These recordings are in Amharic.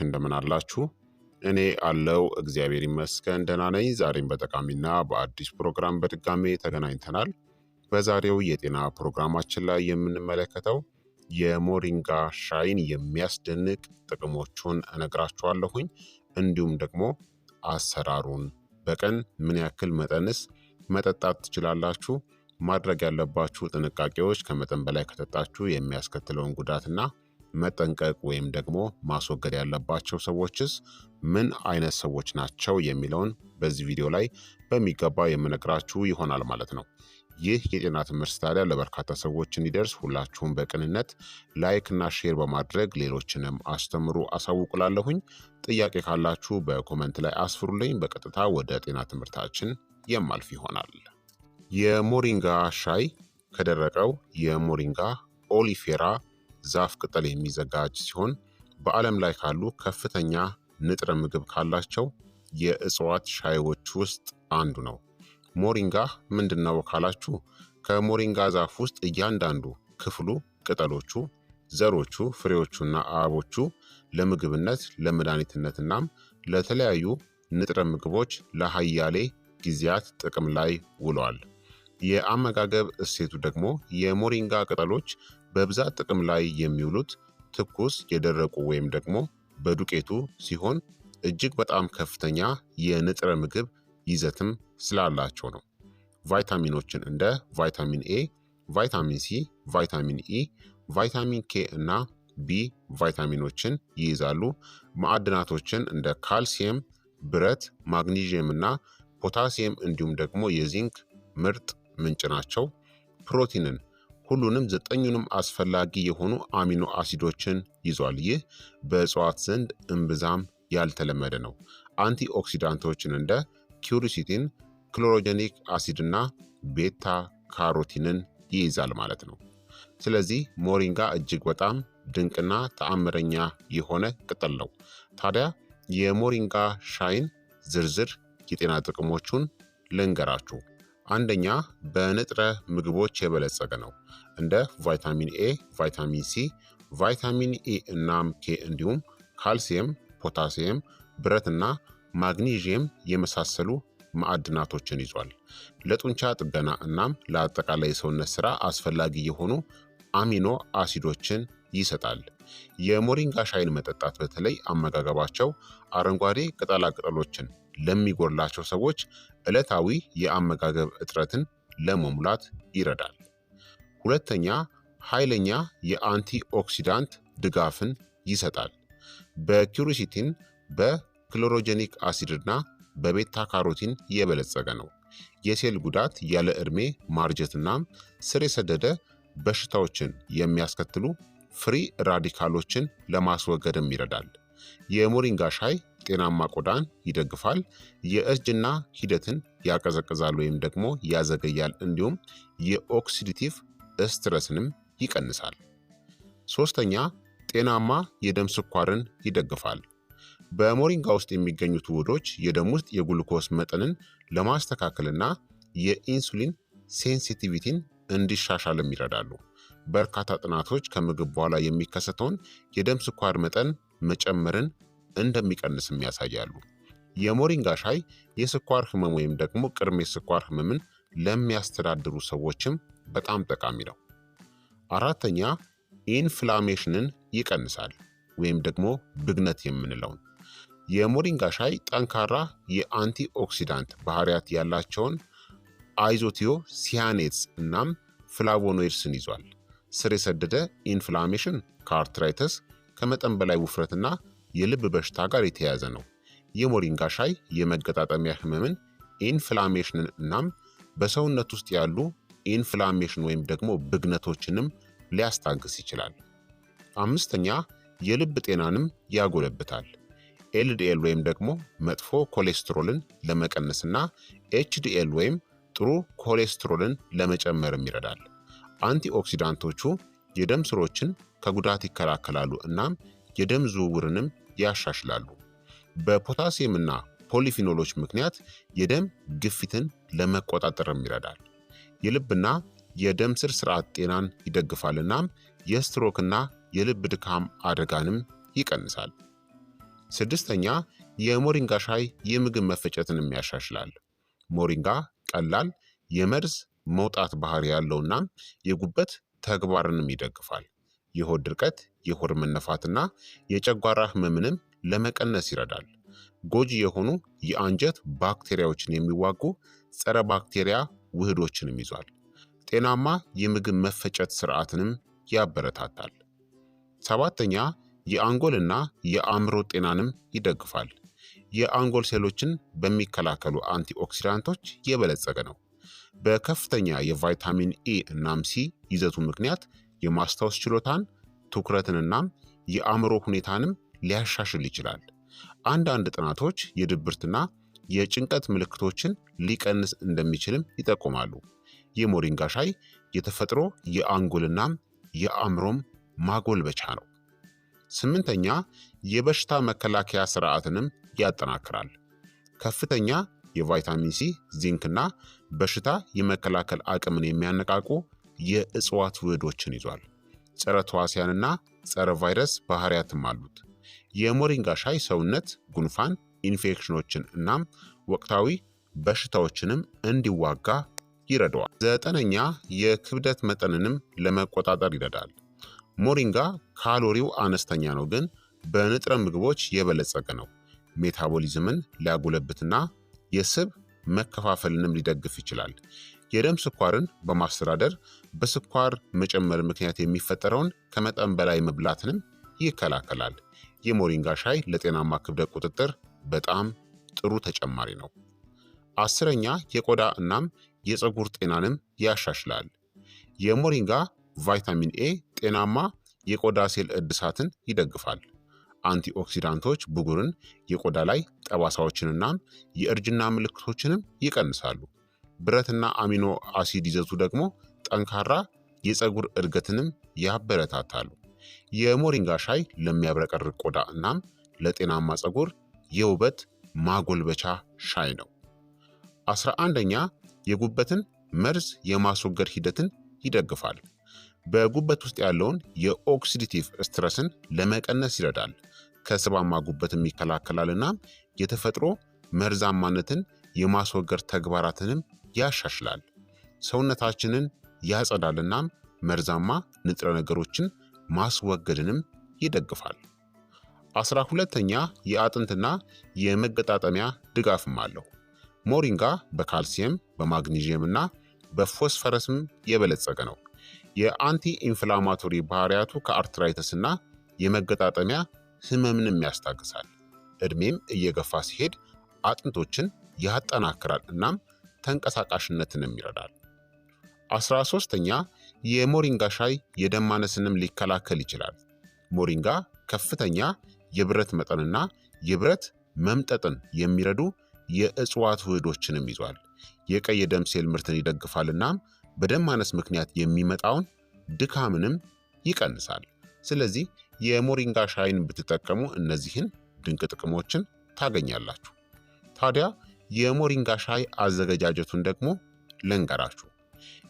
እንደምን አላችሁ? እኔ አለው እግዚአብሔር ይመስገን ደህና ነኝ። ዛሬም በጠቃሚና በአዲስ ፕሮግራም በድጋሜ ተገናኝተናል። በዛሬው የጤና ፕሮግራማችን ላይ የምንመለከተው የሞሪንጋ ሻይን የሚያስደንቅ ጥቅሞቹን እነግራችኋለሁኝ። እንዲሁም ደግሞ አሰራሩን፣ በቀን ምን ያክል መጠንስ መጠጣት ትችላላችሁ፣ ማድረግ ያለባችሁ ጥንቃቄዎች፣ ከመጠን በላይ ከጠጣችሁ የሚያስከትለውን ጉዳትና መጠንቀቅ ወይም ደግሞ ማስወገድ ያለባቸው ሰዎችስ ምን አይነት ሰዎች ናቸው የሚለውን በዚህ ቪዲዮ ላይ በሚገባ የምነግራችሁ ይሆናል ማለት ነው። ይህ የጤና ትምህርት ታዲያ ለበርካታ ሰዎች እንዲደርስ ሁላችሁም በቅንነት ላይክ እና ሼር በማድረግ ሌሎችንም አስተምሩ አሳውቁላለሁኝ። ጥያቄ ካላችሁ በኮመንት ላይ አስፍሩልኝ። በቀጥታ ወደ ጤና ትምህርታችን የማልፍ ይሆናል። የሞሪንጋ ሻይ ከደረቀው የሞሪንጋ ኦሊፌራ ዛፍ ቅጠል የሚዘጋጅ ሲሆን በዓለም ላይ ካሉ ከፍተኛ ንጥረ ምግብ ካላቸው የእጽዋት ሻዮች ውስጥ አንዱ ነው። ሞሪንጋ ምንድን ነው ካላችሁ፣ ከሞሪንጋ ዛፍ ውስጥ እያንዳንዱ ክፍሉ፣ ቅጠሎቹ፣ ዘሮቹ፣ ፍሬዎቹና አበቦቹ ለምግብነት፣ ለመድኃኒትነትናም ለተለያዩ ንጥረ ምግቦች ለሃያሌ ጊዜያት ጥቅም ላይ ውለዋል። የአመጋገብ እሴቱ ደግሞ የሞሪንጋ ቅጠሎች በብዛት ጥቅም ላይ የሚውሉት ትኩስ፣ የደረቁ ወይም ደግሞ በዱቄቱ ሲሆን እጅግ በጣም ከፍተኛ የንጥረ ምግብ ይዘትም ስላላቸው ነው። ቫይታሚኖችን እንደ ቫይታሚን ኤ፣ ቫይታሚን ሲ፣ ቫይታሚን ኢ፣ ቫይታሚን ኬ እና ቢ ቫይታሚኖችን ይይዛሉ። ማዕድናቶችን እንደ ካልሲየም፣ ብረት፣ ማግኒዥየም እና ፖታሲየም እንዲሁም ደግሞ የዚንክ ምርጥ ምንጭ ናቸው። ፕሮቲንን ሁሉንም ዘጠኙንም አስፈላጊ የሆኑ አሚኖ አሲዶችን ይዟል። ይህ በእጽዋት ዘንድ እምብዛም ያልተለመደ ነው። አንቲ ኦክሲዳንቶችን እንደ ኪውሪሲቲን፣ ክሎሮጀኒክ አሲድ እና ቤታ ካሮቲንን ይይዛል ማለት ነው። ስለዚህ ሞሪንጋ እጅግ በጣም ድንቅና ተአምረኛ የሆነ ቅጠል ነው። ታዲያ የሞሪንጋ ሻይን ዝርዝር የጤና ጥቅሞቹን ልንገራችሁ። አንደኛ፣ በንጥረ ምግቦች የበለጸገ ነው። እንደ ቫይታሚን ኤ፣ ቫይታሚን ሲ፣ ቫይታሚን ኢ እናም ኬ እንዲሁም ካልሲየም፣ ፖታሲየም፣ ብረትና ማግኒዥየም የመሳሰሉ ማዕድናቶችን ይዟል። ለጡንቻ ጥገና እናም ለአጠቃላይ የሰውነት ስራ አስፈላጊ የሆኑ አሚኖ አሲዶችን ይሰጣል። የሞሪንጋ ሻይን መጠጣት በተለይ አመጋገባቸው አረንጓዴ ቅጠላ ቅጠሎችን ለሚጎድላቸው ሰዎች ዕለታዊ የአመጋገብ እጥረትን ለመሙላት ይረዳል። ሁለተኛ፣ ኃይለኛ የአንቲ ኦክሲዳንት ድጋፍን ይሰጣል። በኪውሪሲቲን፣ በክሎሮጀኒክ አሲድና በቤታ ካሮቲን የበለጸገ ነው። የሴል ጉዳት፣ ያለ ዕድሜ ማርጀትናም ስር የሰደደ በሽታዎችን የሚያስከትሉ ፍሪ ራዲካሎችን ለማስወገድም ይረዳል። የሞሪንጋ ሻይ ጤናማ ቆዳን ይደግፋል። የእርጅና ሂደትን ያቀዘቅዛል ወይም ደግሞ ያዘገያል። እንዲሁም የኦክሲዲቲቭ ስትረስንም ይቀንሳል። ሶስተኛ፣ ጤናማ የደም ስኳርን ይደግፋል። በሞሪንጋ ውስጥ የሚገኙት ውህዶች የደም ውስጥ የግሉኮስ መጠንን ለማስተካከልና የኢንሱሊን ሴንሲቲቪቲን እንዲሻሻልም ይረዳሉ። በርካታ ጥናቶች ከምግብ በኋላ የሚከሰተውን የደም ስኳር መጠን መጨመርን እንደሚቀንስም ያሳያሉ። የሞሪንጋ ሻይ የስኳር ህመም ወይም ደግሞ ቅድመ የስኳር ህመምን ለሚያስተዳድሩ ሰዎችም በጣም ጠቃሚ ነው። አራተኛ፣ ኢንፍላሜሽንን ይቀንሳል ወይም ደግሞ ብግነት የምንለውን። የሞሪንጋ ሻይ ጠንካራ የአንቲ ኦክሲዳንት ባህሪያት ያላቸውን አይዞቲዮ ሲያኔትስ እናም ፍላቮኖይድስን ይዟል። ስር የሰደደ ኢንፍላሜሽን ከአርትራይተስ፣ ከመጠን በላይ ውፍረትና የልብ በሽታ ጋር የተያያዘ ነው። የሞሪንጋ ሻይ የመገጣጠሚያ ህመምን፣ ኢንፍላሜሽንን እናም በሰውነት ውስጥ ያሉ ኢንፍላሜሽን ወይም ደግሞ ብግነቶችንም ሊያስታግስ ይችላል። አምስተኛ፣ የልብ ጤናንም ያጎለብታል። ኤልዲኤል ወይም ደግሞ መጥፎ ኮሌስትሮልን ለመቀነስና ኤችዲኤል ወይም ጥሩ ኮሌስትሮልን ለመጨመርም ይረዳል። አንቲኦክሲዳንቶቹ የደም ስሮችን ከጉዳት ይከላከላሉ እናም የደም ዝውውርንም ያሻሽላሉ። በፖታሲየምና ፖሊፊኖሎች ምክንያት የደም ግፊትን ለመቆጣጠርም ይረዳል። የልብና የደም ስር ስርዓት ጤናን ይደግፋል እናም የስትሮክና የልብ ድካም አደጋንም ይቀንሳል። ስድስተኛ የሞሪንጋ ሻይ የምግብ መፈጨትንም ያሻሽላል። ሞሪንጋ ቀላል የመርዝ መውጣት ባህሪ ያለውና የጉበት ተግባርንም ይደግፋል። የሆድ ድርቀት፣ የሆድ መነፋትና የጨጓራ ህመምንም ለመቀነስ ይረዳል። ጎጂ የሆኑ የአንጀት ባክቴሪያዎችን የሚዋጉ ጸረ ባክቴሪያ ውህዶችንም ይዟል። ጤናማ የምግብ መፈጨት ስርዓትንም ያበረታታል። ሰባተኛ የአንጎልና የአእምሮ ጤናንም ይደግፋል። የአንጎል ሴሎችን በሚከላከሉ አንቲኦክሲዳንቶች የበለጸገ ነው። በከፍተኛ የቫይታሚን ኤ እናም ሲ ይዘቱ ምክንያት የማስታወስ ችሎታን፣ ትኩረትንናም የአእምሮ ሁኔታንም ሊያሻሽል ይችላል። አንዳንድ ጥናቶች የድብርትና የጭንቀት ምልክቶችን ሊቀንስ እንደሚችልም ይጠቁማሉ። የሞሪንጋ ሻይ የተፈጥሮ የአንጎልናም የአእምሮም ማጎልበቻ ነው። ስምንተኛ የበሽታ መከላከያ ስርዓትንም ያጠናክራል። ከፍተኛ የቫይታሚን ሲ፣ ዚንክና በሽታ የመከላከል አቅምን የሚያነቃቁ የእጽዋት ውህዶችን ይዟል። ጸረ ተዋሲያንና ጸረ ቫይረስ ባህሪያትም አሉት። የሞሪንጋ ሻይ ሰውነት ጉንፋን፣ ኢንፌክሽኖችን እናም ወቅታዊ በሽታዎችንም እንዲዋጋ ይረዳዋል። ዘጠነኛ የክብደት መጠንንም ለመቆጣጠር ይረዳል። ሞሪንጋ ካሎሪው አነስተኛ ነው፣ ግን በንጥረ ምግቦች የበለጸገ ነው። ሜታቦሊዝምን ሊያጎለብትና የስብ መከፋፈልንም ሊደግፍ ይችላል። የደም ስኳርን በማስተዳደር በስኳር መጨመር ምክንያት የሚፈጠረውን ከመጠን በላይ መብላትንም ይከላከላል። የሞሪንጋ ሻይ ለጤናማ ክብደት ቁጥጥር በጣም ጥሩ ተጨማሪ ነው። አስረኛ የቆዳ እናም የፀጉር ጤናንም ያሻሽላል። የሞሪንጋ ቫይታሚን ኤ ጤናማ የቆዳ ሴል እድሳትን ይደግፋል። አንቲኦክሲዳንቶች ብጉርን፣ የቆዳ ላይ ጠባሳዎችንና የእርጅና ምልክቶችንም ይቀንሳሉ። ብረትና አሚኖ አሲድ ይዘቱ ደግሞ ጠንካራ የፀጉር እድገትንም ያበረታታሉ። የሞሪንጋ ሻይ ለሚያብረቀርቅ ቆዳ እናም ለጤናማ ፀጉር የውበት ማጎልበቻ ሻይ ነው። 11ኛ የጉበትን መርዝ የማስወገድ ሂደትን ይደግፋል። በጉበት ውስጥ ያለውን የኦክሲዲቲቭ ስትረስን ለመቀነስ ይረዳል። ከስባማ ጉበትም ይከላከላልና የተፈጥሮ መርዛማነትን የማስወገድ ተግባራትንም ያሻሽላል። ሰውነታችንን ያጸዳልናም መርዛማ ንጥረ ነገሮችን ማስወገድንም ይደግፋል። 12ኛ የአጥንትና የመገጣጠሚያ ድጋፍም አለው። ሞሪንጋ በካልሲየም በማግኒዥየም እና በፎስፈረስም የበለጸገ ነው። የአንቲ ኢንፍላማቶሪ ባህሪያቱ ከአርትራይተስ እና የመገጣጠሚያ ህመምንም ያስታግሳል። እድሜም እየገፋ ሲሄድ አጥንቶችን ያጠናክራል እናም ተንቀሳቃሽነትንም ይረዳል። 13ኛ የሞሪንጋ ሻይ የደም ማነስንም ሊከላከል ይችላል። ሞሪንጋ ከፍተኛ የብረት መጠንና የብረት መምጠጥን የሚረዱ የእጽዋት ውህዶችንም ይዟል። የቀይ የደም ሴል ምርትን ይደግፋል እናም በደም ማነስ ምክንያት የሚመጣውን ድካምንም ይቀንሳል። ስለዚህ የሞሪንጋ ሻይን ብትጠቀሙ እነዚህን ድንቅ ጥቅሞችን ታገኛላችሁ። ታዲያ የሞሪንጋ ሻይ አዘገጃጀቱን ደግሞ ልንገራችሁ።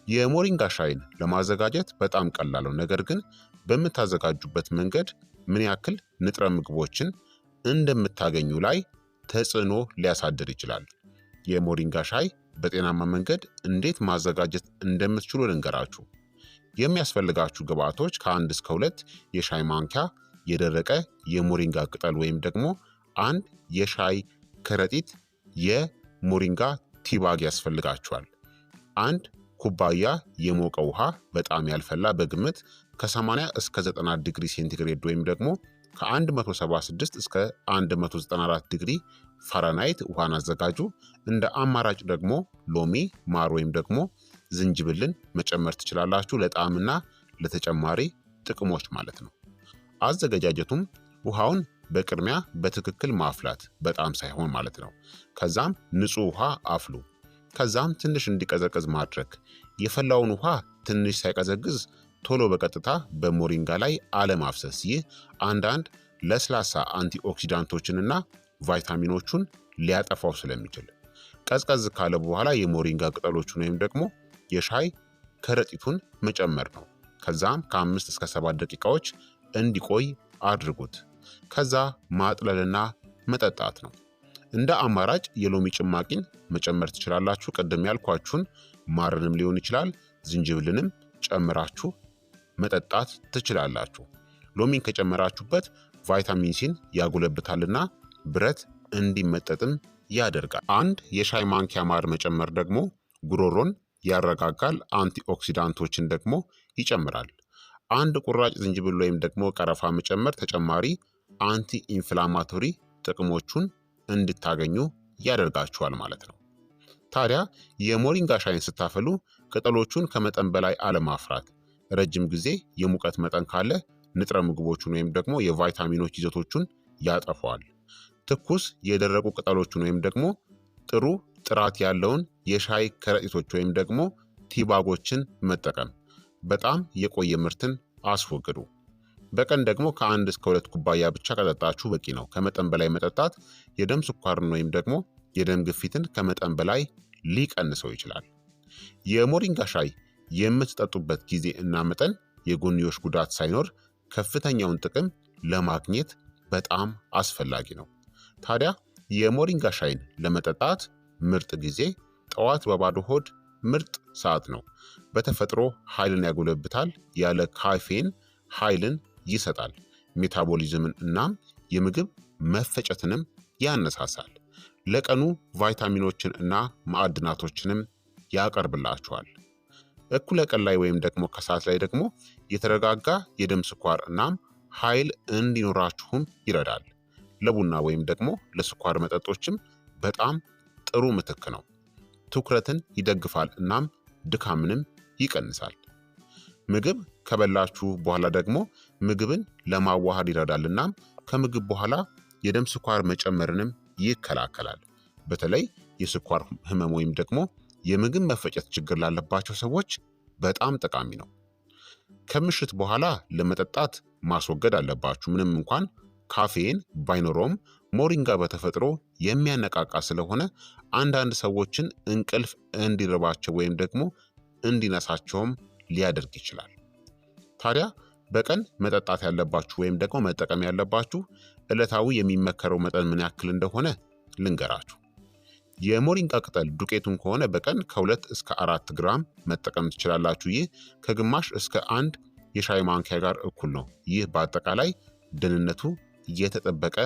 የሞሪንጋ ሻይን ለማዘጋጀት በጣም ቀላል ነው። ነገር ግን በምታዘጋጁበት መንገድ ምን ያክል ንጥረ ምግቦችን እንደምታገኙ ላይ ተጽዕኖ ሊያሳድር ይችላል። የሞሪንጋ ሻይ በጤናማ መንገድ እንዴት ማዘጋጀት እንደምትችሉ ልንገራችሁ። የሚያስፈልጋችሁ ግብአቶች ከ1 እስከ 2 የሻይ ማንኪያ የደረቀ የሞሪንጋ ቅጠል ወይም ደግሞ 1 የሻይ ከረጢት የሞሪንጋ ቲባግ ያስፈልጋችኋል። 1 ኩባያ የሞቀ ውሃ በጣም ያልፈላ በግምት ከ80 እስከ 90 ዲግሪ ሴንቲግሬድ ወይም ደግሞ ከ176 እስከ 194 ዲግሪ ፋራናይት ውሃን አዘጋጁ። እንደ አማራጭ ደግሞ ሎሚ፣ ማር ወይም ደግሞ ዝንጅብልን መጨመር ትችላላችሁ፣ ለጣዕምና ለተጨማሪ ጥቅሞች ማለት ነው። አዘገጃጀቱም ውሃውን በቅድሚያ በትክክል ማፍላት፣ በጣም ሳይሆን ማለት ነው። ከዛም ንጹህ ውሃ አፍሉ። ከዛም ትንሽ እንዲቀዘቅዝ ማድረግ። የፈላውን ውሃ ትንሽ ሳይቀዘቅዝ ቶሎ በቀጥታ በሞሪንጋ ላይ አለማፍሰስ። ይህ አንዳንድ ለስላሳ አንቲኦክሲዳንቶችንና ቫይታሚኖቹን ሊያጠፋው ስለሚችል ቀዝቀዝ ካለ በኋላ የሞሪንጋ ቅጠሎቹን ወይም ደግሞ የሻይ ከረጢቱን መጨመር ነው። ከዛም ከ5 እስከ 7 ደቂቃዎች እንዲቆይ አድርጉት። ከዛ ማጥለልና መጠጣት ነው። እንደ አማራጭ የሎሚ ጭማቂን መጨመር ትችላላችሁ። ቅድም ያልኳችሁን ማርንም ሊሆን ይችላል፣ ዝንጅብልንም ጨምራችሁ መጠጣት ትችላላችሁ። ሎሚን ከጨመራችሁበት ቫይታሚን ሲን ያጎለብታልና ብረት እንዲመጠጥም ያደርጋል። አንድ የሻይ ማንኪያ ማር መጨመር ደግሞ ጉሮሮን ያረጋጋል፣ አንቲኦክሲዳንቶችን ደግሞ ይጨምራል። አንድ ቁራጭ ዝንጅብል ወይም ደግሞ ቀረፋ መጨመር ተጨማሪ አንቲ ኢንፍላማቶሪ ጥቅሞቹን እንድታገኙ ያደርጋችኋል ማለት ነው። ታዲያ የሞሪንጋ ሻይን ስታፈሉ ቅጠሎቹን ከመጠን በላይ አለማፍራት። ረጅም ጊዜ የሙቀት መጠን ካለ ንጥረ ምግቦቹን ወይም ደግሞ የቫይታሚኖች ይዘቶቹን ያጠፈዋል። ትኩስ የደረቁ ቅጠሎቹን ወይም ደግሞ ጥሩ ጥራት ያለውን የሻይ ከረጢቶች ወይም ደግሞ ቲባጎችን መጠቀም። በጣም የቆየ ምርትን አስወግዱ። በቀን ደግሞ ከ1 እስከ 2 ኩባያ ብቻ ከጠጣችሁ በቂ ነው። ከመጠን በላይ መጠጣት የደም ስኳርን ወይም ደግሞ የደም ግፊትን ከመጠን በላይ ሊቀንሰው ይችላል። የሞሪንጋ ሻይ የምትጠጡበት ጊዜ እና መጠን የጎንዮሽ ጉዳት ሳይኖር ከፍተኛውን ጥቅም ለማግኘት በጣም አስፈላጊ ነው። ታዲያ የሞሪንጋ ሻይን ለመጠጣት ምርጥ ጊዜ ጠዋት በባዶ ሆድ ምርጥ ሰዓት ነው። በተፈጥሮ ኃይልን ያጎለብታል፣ ያለ ካፌን ኃይልን ይሰጣል፣ ሜታቦሊዝምን እናም የምግብ መፈጨትንም ያነሳሳል። ለቀኑ ቫይታሚኖችን እና ማዕድናቶችንም ያቀርብላችኋል። እኩለ ቀን ላይ ወይም ደግሞ ከሰዓት ላይ ደግሞ የተረጋጋ የደም ስኳር እናም ኃይል እንዲኖራችሁም ይረዳል። ለቡና ወይም ደግሞ ለስኳር መጠጦችም በጣም ጥሩ ምትክ ነው። ትኩረትን ይደግፋል እናም ድካምንም ይቀንሳል። ምግብ ከበላችሁ በኋላ ደግሞ ምግብን ለማዋሃድ ይረዳል እናም ከምግብ በኋላ የደም ስኳር መጨመርንም ይከላከላል። በተለይ የስኳር ህመም ወይም ደግሞ የምግብ መፈጨት ችግር ላለባቸው ሰዎች በጣም ጠቃሚ ነው። ከምሽት በኋላ ለመጠጣት ማስወገድ አለባችሁ። ምንም እንኳን ካፌን ባይኖረውም ሞሪንጋ በተፈጥሮ የሚያነቃቃ ስለሆነ አንዳንድ ሰዎችን እንቅልፍ እንዲርባቸው ወይም ደግሞ እንዲነሳቸውም ሊያደርግ ይችላል። ታዲያ በቀን መጠጣት ያለባችሁ ወይም ደግሞ መጠቀም ያለባችሁ ዕለታዊ የሚመከረው መጠን ምን ያክል እንደሆነ ልንገራችሁ። የሞሪንጋ ቅጠል ዱቄቱን ከሆነ በቀን ከ2 እስከ 4 ግራም መጠቀም ትችላላችሁ። ይህ ከግማሽ እስከ 1 የሻይ ማንኪያ ጋር እኩል ነው። ይህ በአጠቃላይ ደህንነቱ የተጠበቀ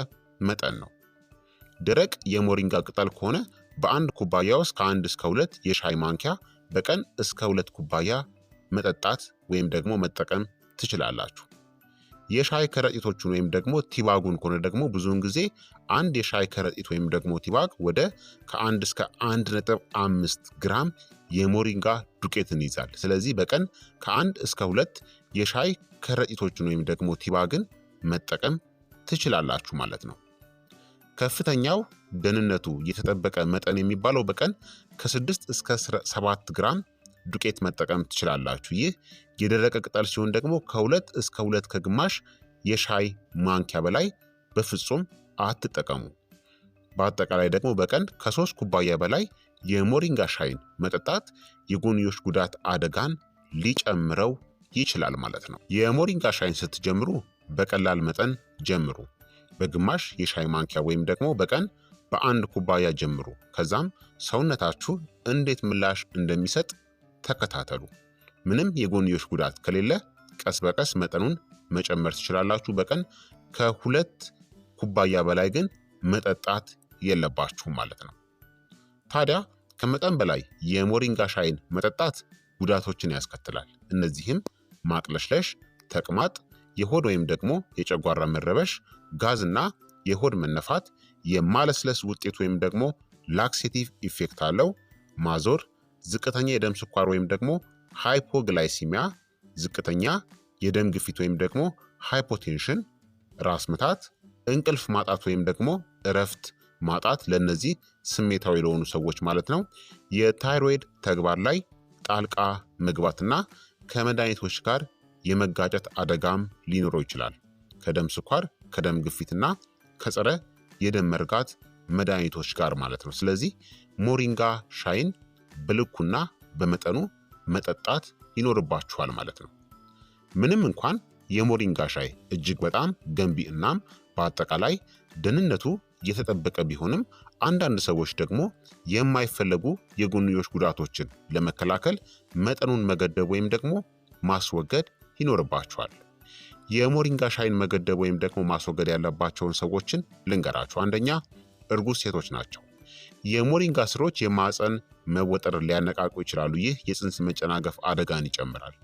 መጠን ነው። ደረቅ የሞሪንጋ ቅጠል ከሆነ በአንድ ኩባያ ውስጥ ከ1 እስከ 2 የሻይ ማንኪያ በቀን እስከ 2 ኩባያ መጠጣት ወይም ደግሞ መጠቀም ትችላላችሁ። የሻይ ከረጢቶቹን ወይም ደግሞ ቲባጉን ከሆነ ደግሞ ብዙውን ጊዜ አንድ የሻይ ከረጢት ወይም ደግሞ ቲባግ ወደ ከ1 እስከ 1.5 ግራም የሞሪንጋ ዱቄትን ይይዛል። ስለዚህ በቀን ከ1 እስከ 2 የሻይ ከረጢቶችን ወይም ደግሞ ቲባግን መጠቀም ትችላላችሁ ማለት ነው። ከፍተኛው ደህንነቱ የተጠበቀ መጠን የሚባለው በቀን ከ6 እስከ 7 ግራም ዱቄት መጠቀም ትችላላችሁ። ይህ የደረቀ ቅጠል ሲሆን ደግሞ ከ2 እስከ 2 ከግማሽ የሻይ ማንኪያ በላይ በፍጹም አትጠቀሙ። በአጠቃላይ ደግሞ በቀን ከ3 ኩባያ በላይ የሞሪንጋ ሻይን መጠጣት የጎንዮሽ ጉዳት አደጋን ሊጨምረው ይችላል ማለት ነው። የሞሪንጋ ሻይን ስትጀምሩ በቀላል መጠን ጀምሩ። በግማሽ የሻይ ማንኪያ ወይም ደግሞ በቀን በ1 ኩባያ ጀምሩ። ከዛም ሰውነታችሁ እንዴት ምላሽ እንደሚሰጥ ተከታተሉ። ምንም የጎንዮሽ ጉዳት ከሌለ ቀስ በቀስ መጠኑን መጨመር ትችላላችሁ። በቀን ከ2 ኩባያ በላይ ግን መጠጣት የለባችሁም ማለት ነው። ታዲያ ከመጠን በላይ የሞሪንጋ ሻይን መጠጣት ጉዳቶችን ያስከትላል። እነዚህም ማቅለሽለሽ፣ ተቅማጥ፣ የሆድ ወይም ደግሞ የጨጓራ መረበሽ፣ ጋዝና የሆድ መነፋት፣ የማለስለስ ውጤት ወይም ደግሞ ላክሴቲቭ ኢፌክት አለው፣ ማዞር፣ ዝቅተኛ የደም ስኳር ወይም ደግሞ ሃይፖግላይሲሚያ፣ ዝቅተኛ የደም ግፊት ወይም ደግሞ ሃይፖቴንሽን፣ ራስ ምታት፣ እንቅልፍ ማጣት ወይም ደግሞ እረፍት ማጣት፣ ለእነዚህ ስሜታዊ ለሆኑ ሰዎች ማለት ነው። የታይሮይድ ተግባር ላይ ጣልቃ መግባትና ከመድኃኒቶች ጋር የመጋጨት አደጋም ሊኖረው ይችላል። ከደም ስኳር፣ ከደም ግፊትና ከጸረ የደም መርጋት መድኃኒቶች ጋር ማለት ነው። ስለዚህ ሞሪንጋ ሻይን በልኩና በመጠኑ መጠጣት ይኖርባችኋል ማለት ነው። ምንም እንኳን የሞሪንጋ ሻይ እጅግ በጣም ገንቢ እናም በአጠቃላይ ደህንነቱ የተጠበቀ ቢሆንም አንዳንድ ሰዎች ደግሞ የማይፈለጉ የጎንዮሽ ጉዳቶችን ለመከላከል መጠኑን መገደብ ወይም ደግሞ ማስወገድ ይኖርባቸዋል። የሞሪንጋ ሻይን መገደብ ወይም ደግሞ ማስወገድ ያለባቸውን ሰዎችን ልንገራችሁ። አንደኛ፣ እርጉዝ ሴቶች ናቸው። የሞሪንጋ ስሮች የማህፀን መወጠርን ሊያነቃቁ ይችላሉ። ይህ የፅንስ መጨናገፍ አደጋን ይጨምራል።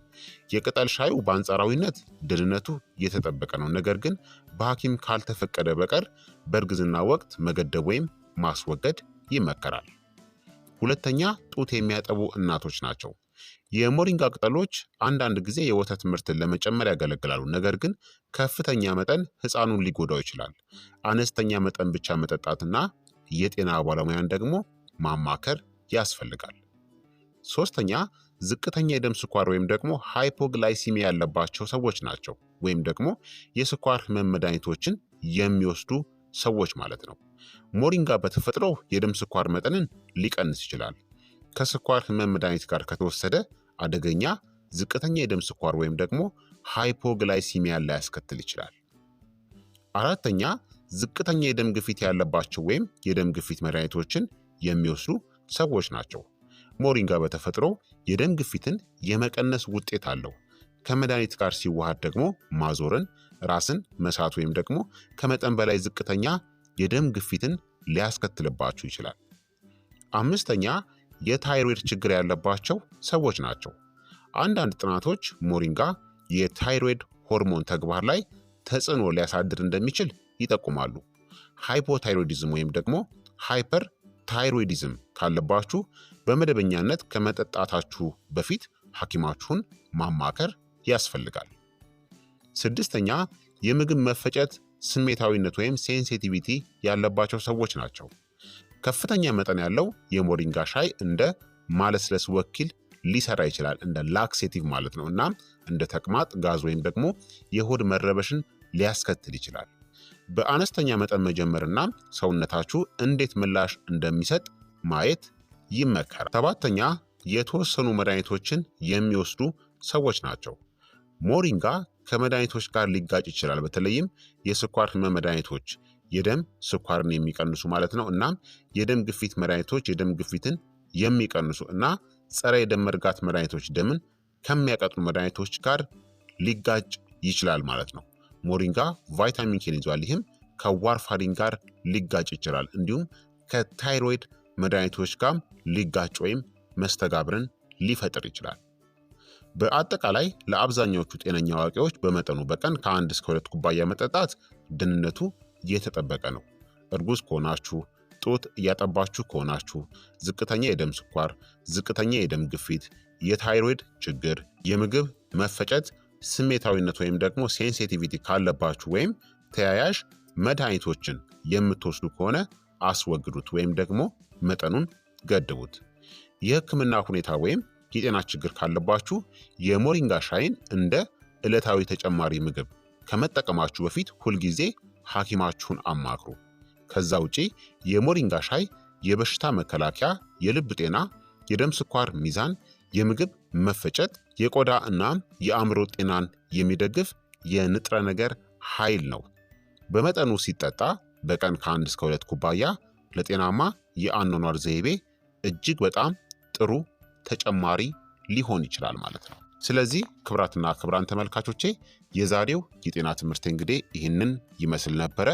የቅጠል ሻዩ በአንጻራዊነት ደህንነቱ የተጠበቀ ነው፣ ነገር ግን በሐኪም ካልተፈቀደ በቀር በእርግዝና ወቅት መገደብ ወይም ማስወገድ ይመከራል። ሁለተኛ፣ ጡት የሚያጠቡ እናቶች ናቸው። የሞሪንጋ ቅጠሎች አንዳንድ ጊዜ የወተት ምርትን ለመጨመር ያገለግላሉ፣ ነገር ግን ከፍተኛ መጠን ህፃኑን ሊጎዳው ይችላል። አነስተኛ መጠን ብቻ መጠጣትና የጤና ባለሙያን ደግሞ ማማከር ያስፈልጋል። ሶስተኛ፣ ዝቅተኛ የደም ስኳር ወይም ደግሞ ሃይፖግላይሲሚያ ያለባቸው ሰዎች ናቸው፣ ወይም ደግሞ የስኳር ህመም መድኃኒቶችን የሚወስዱ ሰዎች ማለት ነው። ሞሪንጋ በተፈጥሮ የደም ስኳር መጠንን ሊቀንስ ይችላል። ከስኳር ህመም መድኃኒት ጋር ከተወሰደ አደገኛ ዝቅተኛ የደም ስኳር ወይም ደግሞ ሃይፖግላይሲሚያ ሊያስከትል ይችላል። አራተኛ፣ ዝቅተኛ የደም ግፊት ያለባቸው ወይም የደም ግፊት መድኃኒቶችን የሚወስዱ ሰዎች ናቸው። ሞሪንጋ በተፈጥሮ የደም ግፊትን የመቀነስ ውጤት አለው። ከመድኃኒት ጋር ሲዋሃድ ደግሞ ማዞርን፣ ራስን መሳት ወይም ደግሞ ከመጠን በላይ ዝቅተኛ የደም ግፊትን ሊያስከትልባችሁ ይችላል። አምስተኛ፣ የታይሮይድ ችግር ያለባቸው ሰዎች ናቸው። አንዳንድ ጥናቶች ሞሪንጋ የታይሮይድ ሆርሞን ተግባር ላይ ተጽዕኖ ሊያሳድር እንደሚችል ይጠቁማሉ። ሃይፖታይሮይዲዝም ወይም ደግሞ ሃይፐር ታይሮይዲዝም ካለባችሁ በመደበኛነት ከመጠጣታችሁ በፊት ሐኪማችሁን ማማከር ያስፈልጋል። ስድስተኛ፣ የምግብ መፈጨት ስሜታዊነት ወይም ሴንሲቲቪቲ ያለባቸው ሰዎች ናቸው። ከፍተኛ መጠን ያለው የሞሪንጋ ሻይ እንደ ማለስለስ ወኪል ሊሰራ ይችላል፣ እንደ ላክሴቲቭ ማለት ነው። እናም እንደ ተቅማጥ፣ ጋዝ ወይም ደግሞ የሆድ መረበሽን ሊያስከትል ይችላል። በአነስተኛ መጠን መጀመርና ሰውነታችሁ እንዴት ምላሽ እንደሚሰጥ ማየት ይመከራል። ሰባተኛ፣ የተወሰኑ መድኃኒቶችን የሚወስዱ ሰዎች ናቸው። ሞሪንጋ ከመድኃኒቶች ጋር ሊጋጭ ይችላል፣ በተለይም የስኳር ህመም መድኃኒቶች የደም ስኳርን የሚቀንሱ ማለት ነው። እናም የደም ግፊት መድኃኒቶች የደም ግፊትን የሚቀንሱ እና ጸረ የደም መርጋት መድኃኒቶች ደምን ከሚያቀጥኑ መድኃኒቶች ጋር ሊጋጭ ይችላል ማለት ነው። ሞሪንጋ ቫይታሚን ኬን ይዟል። ይህም ከዋርፋሪን ጋር ሊጋጭ ይችላል። እንዲሁም ከታይሮይድ መድኃኒቶች ጋር ሊጋጭ ወይም መስተጋብርን ሊፈጥር ይችላል። በአጠቃላይ ለአብዛኛዎቹ ጤነኛ አዋቂዎች በመጠኑ በቀን ከ1 እስከ 2 ኩባያ መጠጣት ደህንነቱ የተጠበቀ ነው። እርጉዝ ከሆናችሁ፣ ጡት እያጠባችሁ ከሆናችሁ፣ ዝቅተኛ የደም ስኳር፣ ዝቅተኛ የደም ግፊት፣ የታይሮይድ ችግር፣ የምግብ መፈጨት ስሜታዊነት ወይም ደግሞ ሴንሲቲቪቲ ካለባችሁ ወይም ተያያዥ መድኃኒቶችን የምትወስዱ ከሆነ አስወግዱት ወይም ደግሞ መጠኑን ገድቡት። የህክምና ሁኔታ ወይም የጤና ችግር ካለባችሁ የሞሪንጋ ሻይን እንደ ዕለታዊ ተጨማሪ ምግብ ከመጠቀማችሁ በፊት ሁልጊዜ ሐኪማችሁን አማክሩ። ከዛ ውጪ የሞሪንጋ ሻይ የበሽታ መከላከያ፣ የልብ ጤና፣ የደም ስኳር ሚዛን፣ የምግብ መፈጨት፣ የቆዳ እናም የአእምሮ ጤናን የሚደግፍ የንጥረ ነገር ኃይል ነው። በመጠኑ ሲጠጣ በቀን ከ1 እስከ 2 ኩባያ ለጤናማ የአኗኗር ዘይቤ እጅግ በጣም ጥሩ ተጨማሪ ሊሆን ይችላል ማለት ነው። ስለዚህ ክቡራትና ክቡራን ተመልካቾቼ የዛሬው የጤና ትምህርት እንግዲህ ይህንን ይመስል ነበረ።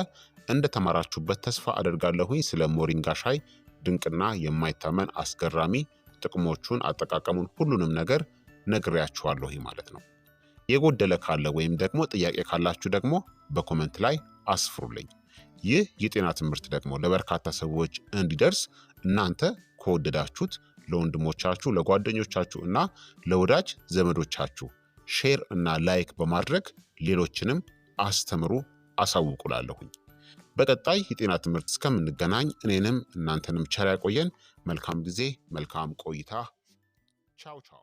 እንደተማራችሁበት ተስፋ አደርጋለሁኝ። ስለ ሞሪንጋ ሻይ ድንቅና የማይታመን አስገራሚ ጥቅሞቹን፣ አጠቃቀሙን፣ ሁሉንም ነገር ነግሬያችኋለሁ ማለት ነው። የጎደለ ካለ ወይም ደግሞ ጥያቄ ካላችሁ ደግሞ በኮመንት ላይ አስፍሩልኝ። ይህ የጤና ትምህርት ደግሞ ለበርካታ ሰዎች እንዲደርስ እናንተ ከወደዳችሁት ለወንድሞቻችሁ፣ ለጓደኞቻችሁ እና ለወዳጅ ዘመዶቻችሁ ሼር እና ላይክ በማድረግ ሌሎችንም አስተምሩ፣ አሳውቁላለሁኝ። በቀጣይ የጤና ትምህርት እስከምንገናኝ እኔንም እናንተንም ቸር ያቆየን። መልካም ጊዜ፣ መልካም ቆይታ። ቻው ቻው።